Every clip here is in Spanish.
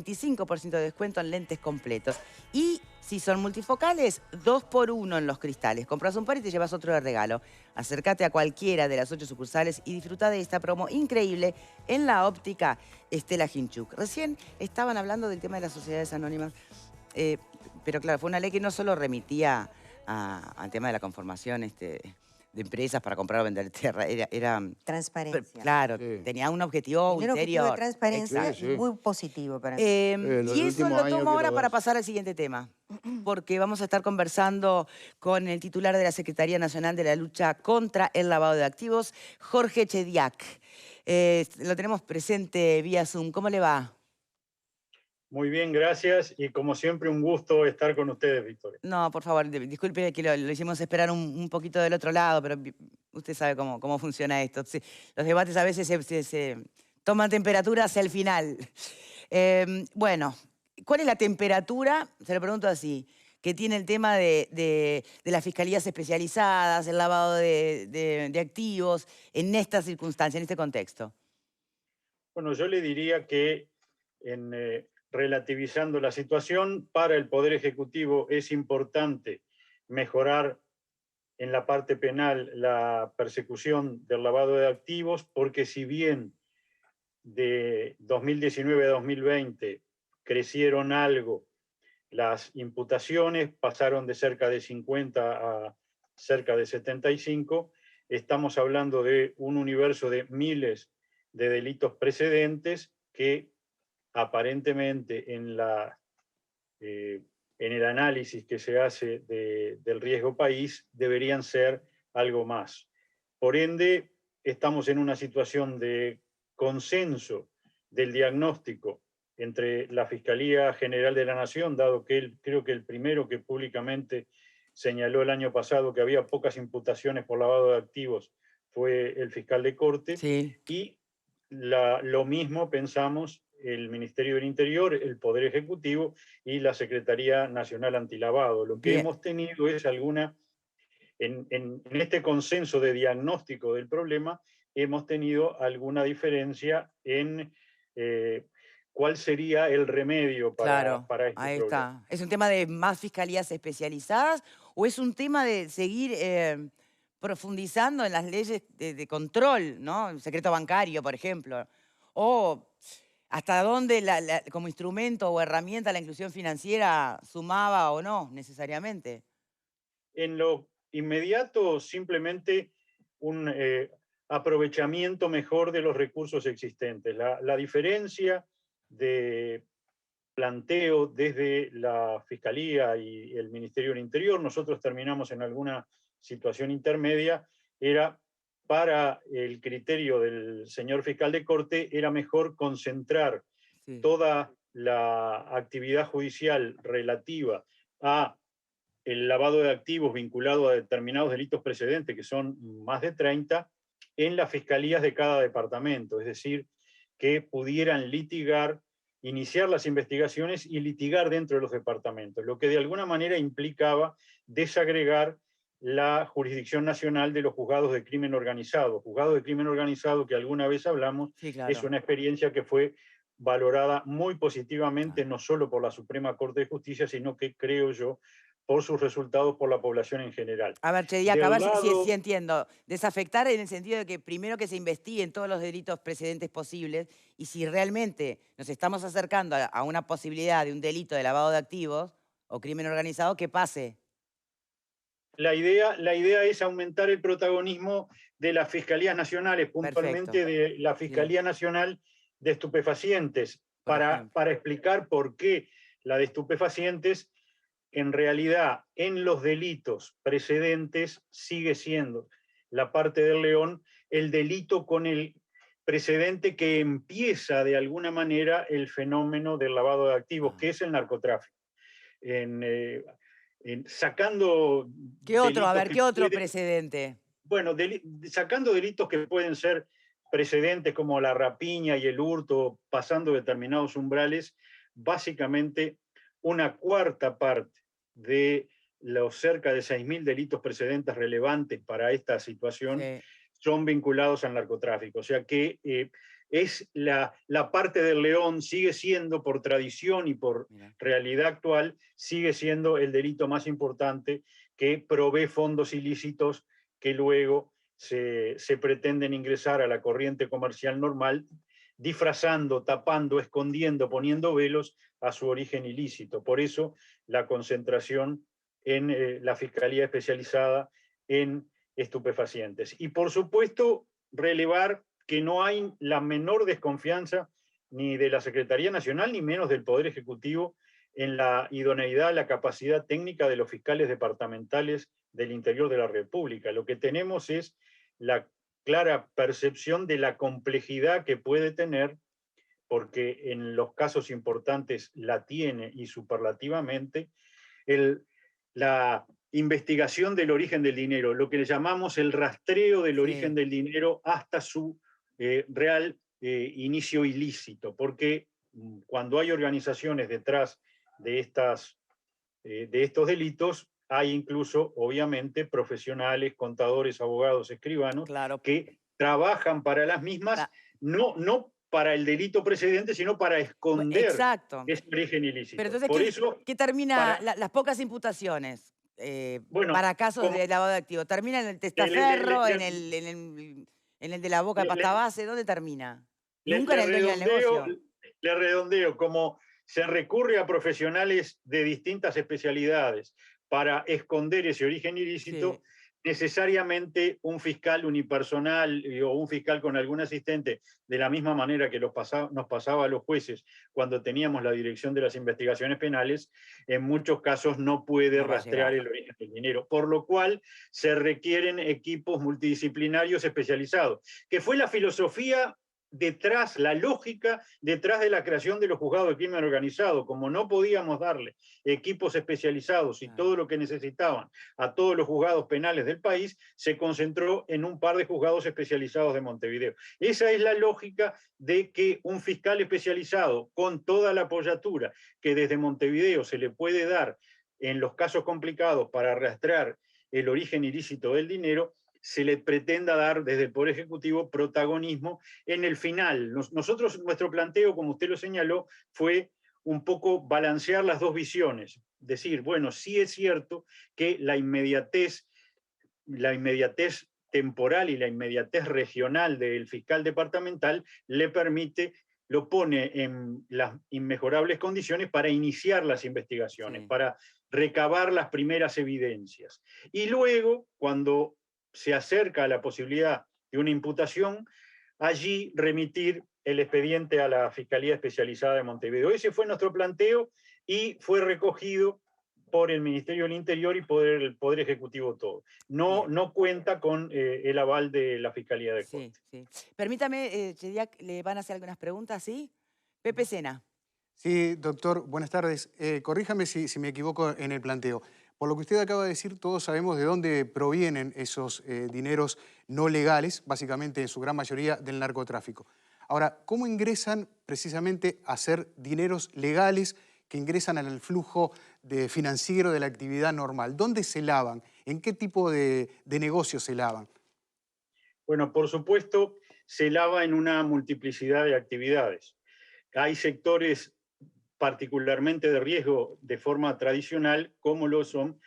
25% de descuento en lentes completos. Y si son multifocales, 2 por 1 en los cristales. Compras un par y te llevas otro de regalo. Acércate a cualquiera de las 8 sucursales y disfruta de esta promo increíble en la óptica Estela Hinchuk. Recién estaban hablando del tema de las sociedades anónimas, pero claro, fue una ley que no solo remitía al tema de la conformación de empresas para comprar o vender tierra, Transparencia. claro, Sí. tenía un objetivo Tenía un objetivo de ulterior. transparencia Sí, sí. muy positivo para mí. Los Y eso últimos lo años tomo que ahora lo para ves. pasar al siguiente tema, porque vamos a estar conversando con el titular de la Secretaría Nacional de la Lucha contra el Lavado de Activos, Jorge Chediak. Lo tenemos presente vía Zoom. ¿Cómo le va? Muy bien, gracias. Y como siempre, un gusto estar con ustedes, Victoria. No, por favor, disculpe que lo hicimos esperar un poquito del otro lado, pero usted sabe cómo funciona esto. Sí, los debates a veces se toman temperatura hacia el final. Bueno, ¿cuál es la temperatura? Se lo pregunto así, que tiene el tema de las fiscalías especializadas, el lavado de activos, en esta circunstancia, en este contexto. Bueno, yo le diría que relativizando la situación, para el Poder Ejecutivo es importante mejorar en la parte penal la persecución del lavado de activos, porque si bien de 2019 a 2020 crecieron algo las imputaciones, pasaron de cerca de 50 a cerca de 75, estamos hablando de un universo de miles de delitos precedentes que aparentemente en el análisis que se hace del riesgo país deberían ser algo más. Por ende, estamos en una situación de consenso del diagnóstico entre la Fiscalía General de la Nación, dado que él creo que el primero que públicamente señaló el año pasado que había pocas imputaciones por lavado de activos fue el fiscal de corte, Sí. y lo mismo pensamos el Ministerio del Interior, el Poder Ejecutivo y la Secretaría Nacional Antilavado. Lo que Bien. hemos tenido es en este consenso de diagnóstico del problema, hemos tenido alguna diferencia en cuál sería el remedio Claro, para este ahí problema. está. ¿Es un tema de más fiscalías especializadas o es un tema de seguir profundizando en las leyes de control, ¿no? El secreto bancario, por ejemplo. O hasta dónde como instrumento o herramienta la inclusión financiera sumaba o no necesariamente. En lo inmediato, simplemente un aprovechamiento mejor de los recursos existentes. La diferencia de planteo desde la Fiscalía y el Ministerio del Interior, nosotros terminamos en alguna situación intermedia, era para el criterio del señor fiscal de corte, era mejor concentrar Sí. toda la actividad judicial relativa a el lavado de activos vinculado a determinados delitos precedentes, que son más de 30, en las fiscalías de cada departamento, es decir, que pudieran litigar, iniciar las investigaciones y litigar dentro de los departamentos, lo que de alguna manera implicaba desagregar la jurisdicción nacional de los juzgados de crimen organizado. Juzgados de crimen organizado, que alguna vez hablamos, Sí, es claro. una experiencia que fue valorada muy positivamente, Ah. no solo por la Suprema Corte de Justicia, sino que creo yo, por sus resultados por la población en general. A ver, Chediak, a Del ver si lado, entiendo. Desafectar en el sentido de que primero que se investiguen todos los delitos precedentes posibles y si realmente nos estamos acercando a una posibilidad de un delito de lavado de activos o crimen organizado, que pase. la idea es aumentar el protagonismo de las fiscalías nacionales, Perfecto. puntualmente de la Sí, Fiscalía Nacional de Estupefacientes, por ejemplo. para explicar por qué la de estupefacientes en realidad en los delitos precedentes sigue siendo la parte del león el delito con el precedente que empieza de alguna manera el fenómeno del lavado de activos, Ah. que es el narcotráfico. En, sacando ¿Qué otro? A delitos ver, que ¿qué otro pueden, precedente? bueno, sacando delitos que pueden ser precedentes como la rapiña y el hurto, pasando determinados umbrales, básicamente una cuarta parte de los cerca de 6.000 delitos precedentes relevantes para esta situación Sí. son vinculados al narcotráfico. O sea que es la parte del león, sigue siendo por tradición y por realidad actual, sigue siendo el delito más importante que provee fondos ilícitos que luego se pretenden ingresar a la corriente comercial normal, disfrazando, tapando, escondiendo, poniendo velos a su origen ilícito. Por eso la concentración en la Fiscalía Especializada en Estupefacientes. Y por supuesto, relevar que no hay la menor desconfianza ni de la Secretaría Nacional, ni menos del Poder Ejecutivo, en la idoneidad, la capacidad técnica de los fiscales departamentales del interior de la República. Lo que tenemos es la clara percepción de la complejidad que puede tener, porque en los casos importantes la tiene y superlativamente, la investigación del origen del dinero, lo que le llamamos el rastreo del origen del dinero hasta su real inicio ilícito, porque cuando hay organizaciones detrás de estos delitos, hay incluso, obviamente, profesionales, contadores, abogados, escribanos, que trabajan para las mismas, no para el delito precedente, sino para esconder ese origen ilícito. Pero entonces, por eso, ¿qué termina las pocas imputaciones para casos de lavado de activos? ¿Termina en el testaferro, en el de la boca de pasta base? ¿Dónde termina? Nunca en el dueño del negocio. Le redondeo, como se recurre a profesionales de distintas especialidades para esconder ese origen ilícito, necesariamente un fiscal unipersonal o un fiscal con algún asistente, de la misma manera que nos pasaba a los jueces cuando teníamos la dirección de las investigaciones penales, en muchos casos no puede rastrear el origen del dinero, por lo cual se requieren equipos multidisciplinarios especializados, que fue la filosofía detrás, la lógica detrás de la creación de los juzgados de crimen organizado. Como no podíamos darle equipos especializados y todo lo que necesitaban a todos los juzgados penales del país, se concentró en un par de juzgados especializados de Montevideo. Esa es la lógica de que un fiscal especializado, con toda la apoyatura que desde Montevideo se le puede dar en los casos complicados para rastrear el origen ilícito del dinero, se le pretenda dar desde el Poder Ejecutivo protagonismo en el final. Nuestro planteo, como usted lo señaló, fue un poco balancear las dos visiones. Decir, bueno, sí es cierto que la inmediatez temporal y la inmediatez regional del fiscal departamental le permite, lo pone en las inmejorables condiciones para iniciar las investigaciones, para recabar las primeras evidencias. Y luego, cuando se acerca a la posibilidad de una imputación, allí remitir el expediente a la Fiscalía Especializada de Montevideo. Ese fue nuestro planteo y fue recogido por el Ministerio del Interior y por el Poder Ejecutivo todo. No cuenta con el aval de la Fiscalía de Cortes. Permítame, Chediak, le van a hacer algunas preguntas, ¿sí? Pepe Sena. Sí, doctor, buenas tardes. Corríjame si me equivoco en el planteo. Por lo que usted acaba de decir, todos sabemos de dónde provienen esos dineros no legales, básicamente en su gran mayoría del narcotráfico. Ahora, ¿cómo ingresan precisamente a ser dineros legales que ingresan al flujo financiero de la actividad normal? ¿Dónde se lavan? ¿En qué tipo de negocios se lavan? Bueno, por supuesto, se lava en una multiplicidad de actividades. Hay sectores particularmente de riesgo de forma tradicional, como lo son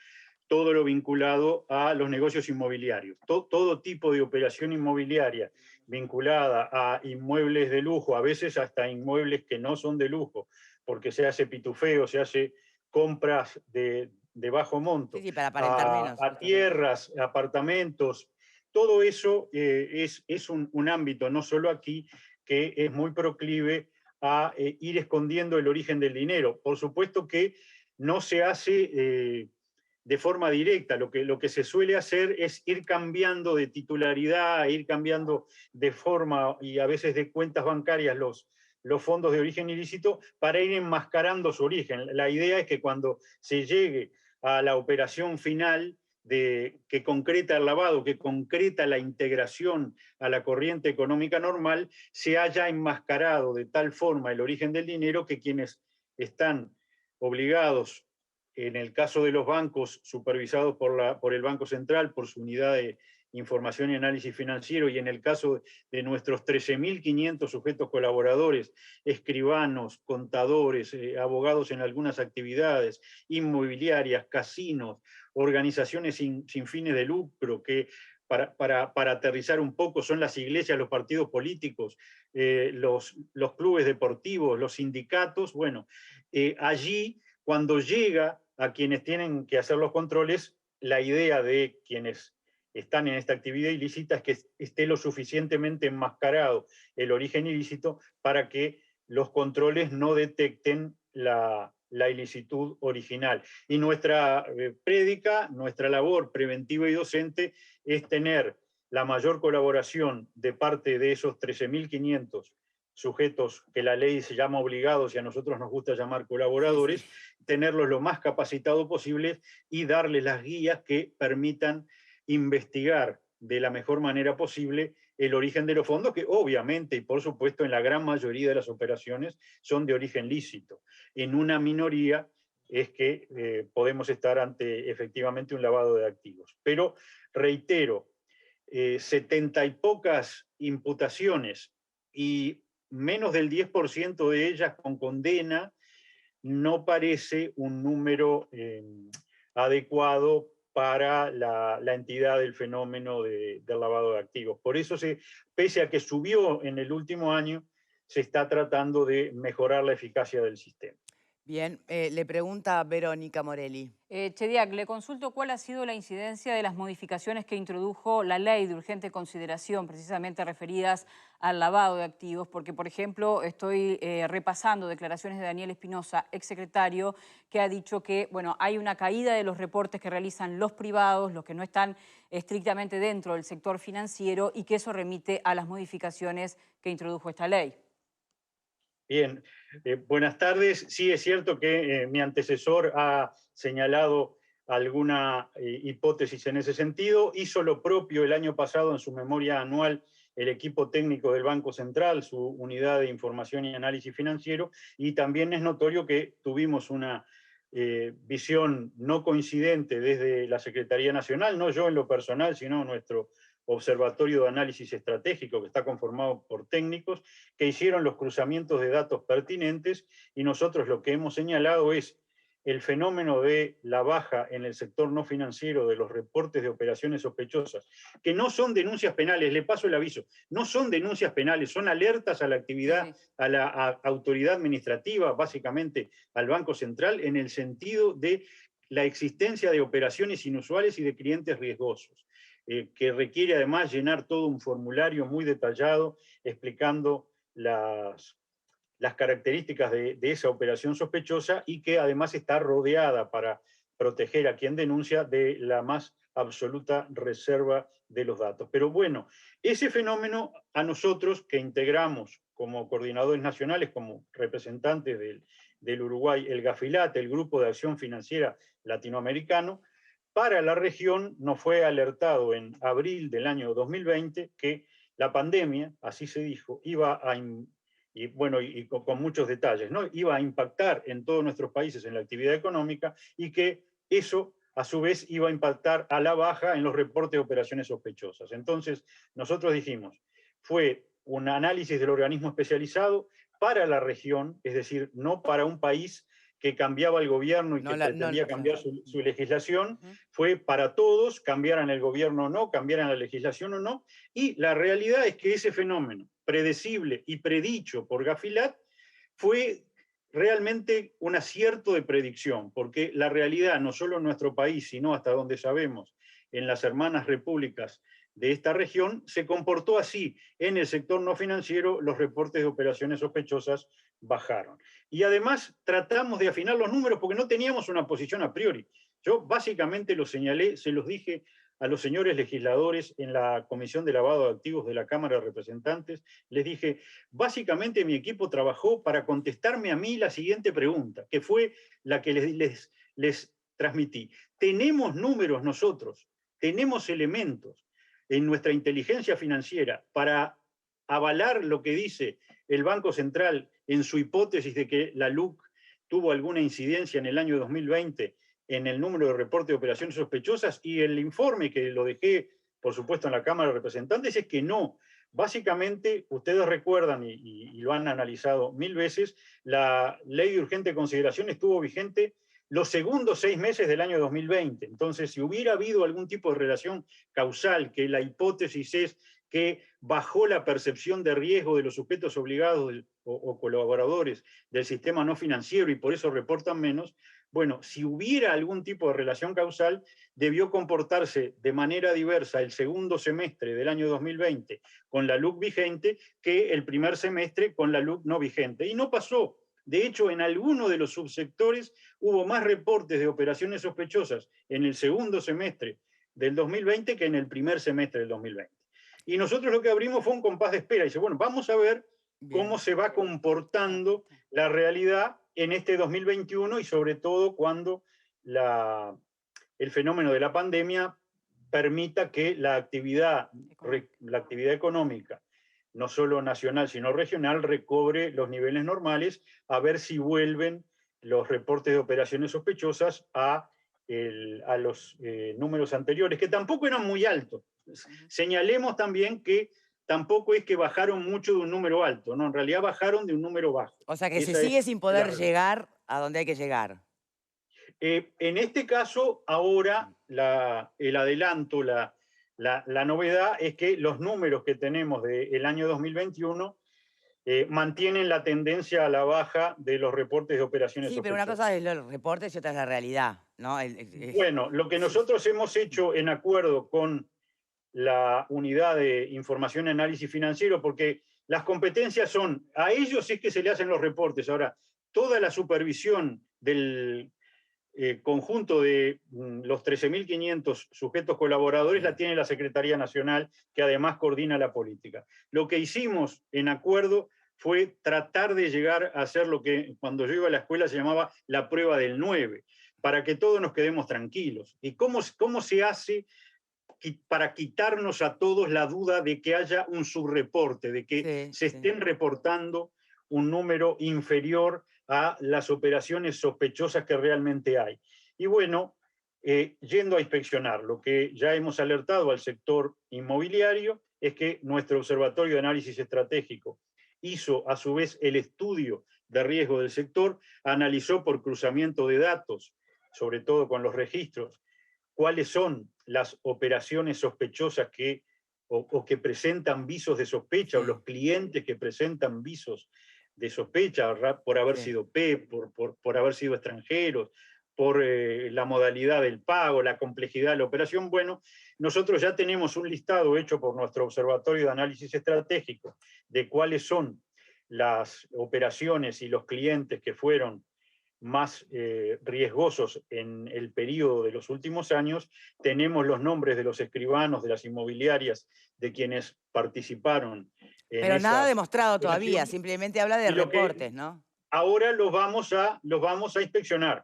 todo lo vinculado a los negocios inmobiliarios. Todo tipo de operación inmobiliaria vinculada a inmuebles de lujo, a veces hasta inmuebles que no son de lujo, porque se hace pitufeo, se hace compras de bajo monto, para aparentar menos, a tierras, apartamentos. Todo eso es un ámbito, no solo aquí, que es muy proclive a ir escondiendo el origen del dinero. Por supuesto que no se hace de forma directa. Lo que se suele hacer es ir cambiando de titularidad, ir cambiando de forma y a veces de cuentas bancarias los fondos de origen ilícito para ir enmascarando su origen. La idea es que cuando se llegue a la operación final que concreta el lavado, que concreta la integración a la corriente económica normal, se haya enmascarado de tal forma el origen del dinero que quienes están obligados, en el caso de los bancos supervisados por el Banco Central, por su unidad Información y Análisis Financiero, y en el caso de nuestros 13.500 sujetos colaboradores, escribanos, contadores, abogados en algunas actividades, inmobiliarias, casinos, organizaciones sin fines de lucro, que para aterrizar un poco son las iglesias, los partidos políticos, los clubes deportivos, los sindicatos. Bueno, allí cuando llega a quienes tienen que hacer los controles, la idea de quienes están en esta actividad ilícita es que esté lo suficientemente enmascarado el origen ilícito para que los controles no detecten la ilicitud original. Y nuestra prédica, nuestra labor preventiva y docente es tener la mayor colaboración de parte de esos 13.500 sujetos que la ley se llama obligados y a nosotros nos gusta llamar colaboradores, tenerlos lo más capacitados posible y darles las guías que permitan investigar de la mejor manera posible el origen de los fondos, que obviamente y por supuesto en la gran mayoría de las operaciones son de origen lícito. En una minoría es que podemos estar ante efectivamente un lavado de activos. Pero reitero, 70 y pocas imputaciones y menos del 10% de ellas con condena no parece un número adecuado para la entidad del fenómeno del lavado de activos. Por eso, pese a que subió en el último año, se está tratando de mejorar la eficacia del sistema. Bien, le pregunta Verónica Morelli. Chediak, le consulto cuál ha sido la incidencia de las modificaciones que introdujo la ley de urgente consideración, precisamente referidas al lavado de activos, porque, por ejemplo, estoy repasando declaraciones de Daniel Espinosa, exsecretario, que ha dicho que, bueno, hay una caída de los reportes que realizan los privados, los que no están estrictamente dentro del sector financiero, y que eso remite a las modificaciones que introdujo esta ley. Bien, buenas tardes. Sí, es cierto que mi antecesor ha señalado alguna hipótesis en ese sentido. Hizo lo propio el año pasado en su memoria anual el equipo técnico del Banco Central, su unidad de información y análisis financiero, y también es notorio que tuvimos una visión no coincidente desde la Secretaría Nacional, no yo en lo personal, sino nuestro Observatorio de Análisis Estratégico, que está conformado por técnicos, que hicieron los cruzamientos de datos pertinentes, y nosotros lo que hemos señalado es el fenómeno de la baja en el sector no financiero de los reportes de operaciones sospechosas, que no son denuncias penales, le paso el aviso, no son denuncias penales, son alertas a la actividad, a la autoridad administrativa, básicamente al Banco Central, en el sentido de la existencia de operaciones inusuales y de clientes riesgosos, que requiere además llenar todo un formulario muy detallado explicando las características de esa operación sospechosa, y que además está rodeada, para proteger a quien denuncia, de la más absoluta reserva de los datos. Pero bueno, ese fenómeno a nosotros, que integramos como coordinadores nacionales, como representantes del Uruguay, el GAFILAT, el Grupo de Acción Financiera Latinoamericano, para la región nos fue alertado en abril del año 2020 que la pandemia, así se dijo, iba a, y bueno, y con muchos detalles, ¿no?, iba a impactar en todos nuestros países en la actividad económica, y que eso a su vez iba a impactar a la baja en los reportes de operaciones sospechosas. Entonces nosotros dijimos, fue un análisis del organismo especializado para la región, es decir, no para un país que cambiaba el gobierno y que pretendía cambiar su legislación, fue para todos, cambiaran el gobierno o no, cambiaran la legislación o no, y la realidad es que ese fenómeno, predecible y predicho por GAFILAT, fue realmente un acierto de predicción, porque la realidad, no solo en nuestro país, sino hasta donde sabemos, en las hermanas repúblicas de esta región, se comportó así. En el sector no financiero, los reportes de operaciones sospechosas bajaron. Y además tratamos de afinar los números porque no teníamos una posición a priori. Yo básicamente lo señalé, se los dije a los señores legisladores en la Comisión de Lavado de Activos de la Cámara de Representantes, les dije, básicamente mi equipo trabajó para contestarme a mí la siguiente pregunta, que fue la que les transmití. ¿Tenemos números nosotros? ¿Tenemos elementos en nuestra inteligencia financiera para avalar lo que dice el Banco Central en su hipótesis de que la LUC tuvo alguna incidencia en el año 2020 en el número de reportes de operaciones sospechosas? Y el informe, que lo dejé por supuesto, en la Cámara de Representantes, es que no. Básicamente, ustedes recuerdan, y lo han analizado 1000 veces, la ley de urgente consideración estuvo vigente los segundos 6 meses del año 2020. Entonces, si hubiera habido algún tipo de relación causal, que la hipótesis es que bajó la percepción de riesgo de los sujetos obligados o colaboradores del sistema no financiero y por eso reportan menos, bueno, si hubiera algún tipo de relación causal, debió comportarse de manera diversa el segundo semestre del año 2020 con la LUC vigente que el primer semestre con la LUC no vigente. Y no pasó. De hecho, en alguno de los subsectores hubo más reportes de operaciones sospechosas en el segundo semestre del 2020 que en el primer semestre del 2020. Y nosotros lo que abrimos fue un compás de espera. Y dice, bueno, vamos a ver cómo se va comportando la realidad en este 2021 y sobre todo cuando el fenómeno de la pandemia permita que la actividad económica, no solo nacional, sino regional, recobre los niveles normales, a ver si vuelven los reportes de operaciones sospechosas a los números anteriores, que tampoco eran muy altos. Señalemos también que tampoco es que bajaron mucho de un número alto, ¿no? En realidad bajaron de un número bajo. O sea que se sigue sin poder llegar a donde hay que llegar. En este caso, ahora el adelanto, la novedad es que los números que tenemos del año 2021 mantienen la tendencia a la baja de los reportes de operaciones sospechosas. Sí, pero una cosa es los reportes y otra es la realidad, ¿no? Bueno, lo que nosotros hemos hecho en acuerdo con la unidad de información y análisis financiero, porque las competencias son, a ellos sí es que se le hacen los reportes. Ahora, toda la supervisión del conjunto de los 13.500 sujetos colaboradores la tiene la Secretaría Nacional, que además coordina la política. Lo que hicimos en acuerdo fue tratar de llegar a hacer lo que cuando yo iba a la escuela se llamaba la prueba del 9, para que todos nos quedemos tranquilos. ¿Y cómo se hace para quitarnos a todos la duda de que haya un subreporte, de que se estén reportando un número inferior a las operaciones sospechosas que realmente hay? Y bueno, yendo a inspeccionar, lo que ya hemos alertado al sector inmobiliario es que nuestro Observatorio de Análisis Estratégico hizo a su vez el estudio de riesgo del sector, analizó por cruzamiento de datos, sobre todo con los registros, cuáles son las operaciones sospechosas que presentan visos de sospecha, o los clientes que presentan visos de sospecha por haber sido PEP, por haber sido extranjeros, por la modalidad del pago, la complejidad de la operación. Bueno, nosotros ya tenemos un listado hecho por nuestro Observatorio de Análisis Estratégico de cuáles son las operaciones y los clientes que fueron más riesgosos en el periodo de los últimos años. Tenemos los nombres de los escribanos, de las inmobiliarias, de quienes participaron. Pero nada demostrado todavía, simplemente habla de reportes, ¿no? Ahora los vamos a inspeccionar.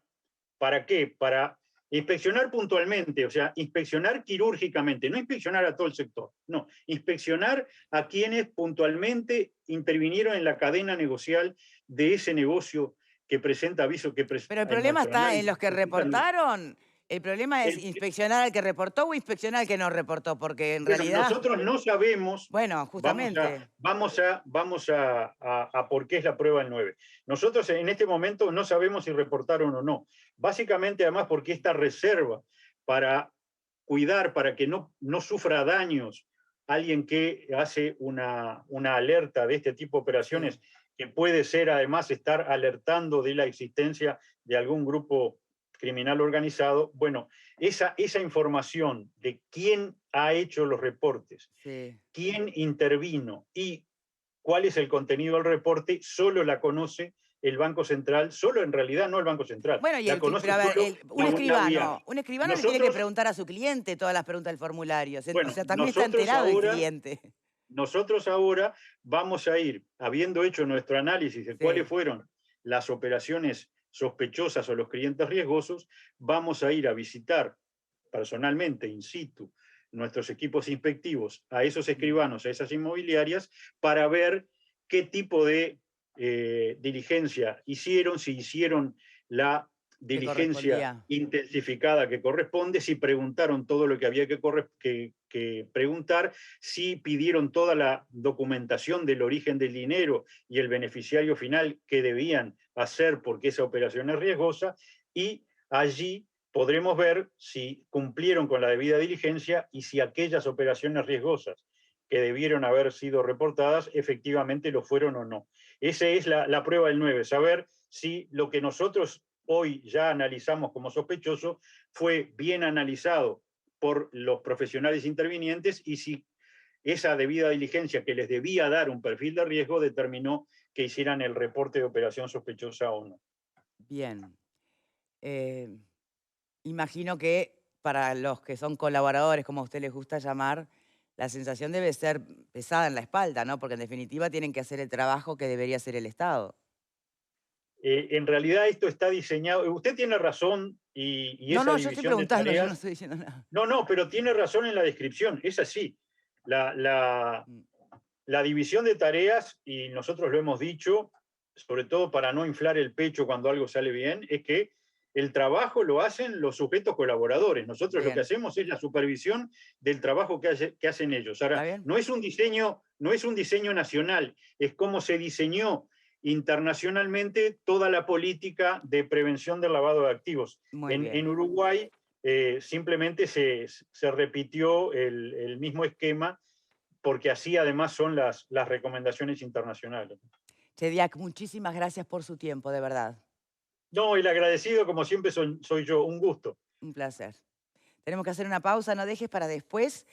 ¿Para qué? Para inspeccionar puntualmente, o sea, inspeccionar quirúrgicamente, no inspeccionar a todo el sector, no, inspeccionar a quienes puntualmente intervinieron en la cadena negocial de ese negocio que presenta aviso. Pero el problema está en los que reportaron. El problema es inspeccionar al que reportó o inspeccionar al que no reportó, porque en realidad... Nosotros no sabemos... Bueno, justamente. Vamos a por qué es la prueba del 9. Nosotros en este momento no sabemos si reportaron o no. Básicamente, además, porque esta reserva para cuidar, para que no sufra daños alguien que hace una alerta de este tipo de operaciones, que puede ser además estar alertando de la existencia de algún grupo criminal organizado. Bueno, esa información de quién ha hecho los reportes, quién intervino y cuál es el contenido del reporte, solo la conoce el Banco Central, solo en realidad no el Banco Central. Bueno, y un escribano le tiene que preguntar a su cliente todas las preguntas del formulario. Bueno, o sea, también está enterado el cliente. Nosotros ahora vamos a ir, habiendo hecho nuestro análisis de cuáles fueron las operaciones sospechosas o los clientes riesgosos, vamos a ir a visitar personalmente, in situ, nuestros equipos inspectivos a esos escribanos, a esas inmobiliarias, para ver qué tipo de diligencia hicieron, si hicieron la diligencia correspondía. intensificada que corresponde, si preguntaron todo lo que había que preguntar, si pidieron toda la documentación del origen del dinero y el beneficiario final que debían hacer porque esa operación es riesgosa, y allí podremos ver si cumplieron con la debida diligencia y si aquellas operaciones riesgosas que debieron haber sido reportadas efectivamente lo fueron o no. Esa es la prueba del 9, saber si lo que nosotros hoy ya analizamos como sospechoso fue bien analizado por los profesionales intervinientes y si esa debida diligencia que les debía dar un perfil de riesgo determinó que hicieran el reporte de operación sospechosa o no. Bien. Imagino que para los que son colaboradores, como a usted les gusta llamar, la sensación debe ser pesada en la espalda, ¿no? Porque en definitiva tienen que hacer el trabajo que debería hacer el Estado. En realidad esto está diseñado, usted tiene razón y No, esa no, yo estoy división de preguntando, yo no tareas, estoy diciendo nada. no, pero tiene razón en la descripción, es así. La división de tareas, y nosotros lo hemos dicho, sobre todo para no inflar el pecho cuando algo sale bien, es que el trabajo lo hacen los sujetos colaboradores. Nosotros lo que Bien, hacemos es la supervisión del trabajo que hacen ellos. ¿está Ahora, bien? no es un diseño nacional, es cómo se diseñó internacionalmente toda la política de prevención del lavado de activos. Muy En bien. Uruguay simplemente se repitió el mismo esquema porque así además son las recomendaciones internacionales. Chediak, muchísimas gracias por su tiempo, de verdad. No, el agradecido como siempre soy yo, un gusto. Un placer. Tenemos que hacer una pausa, no dejes para después.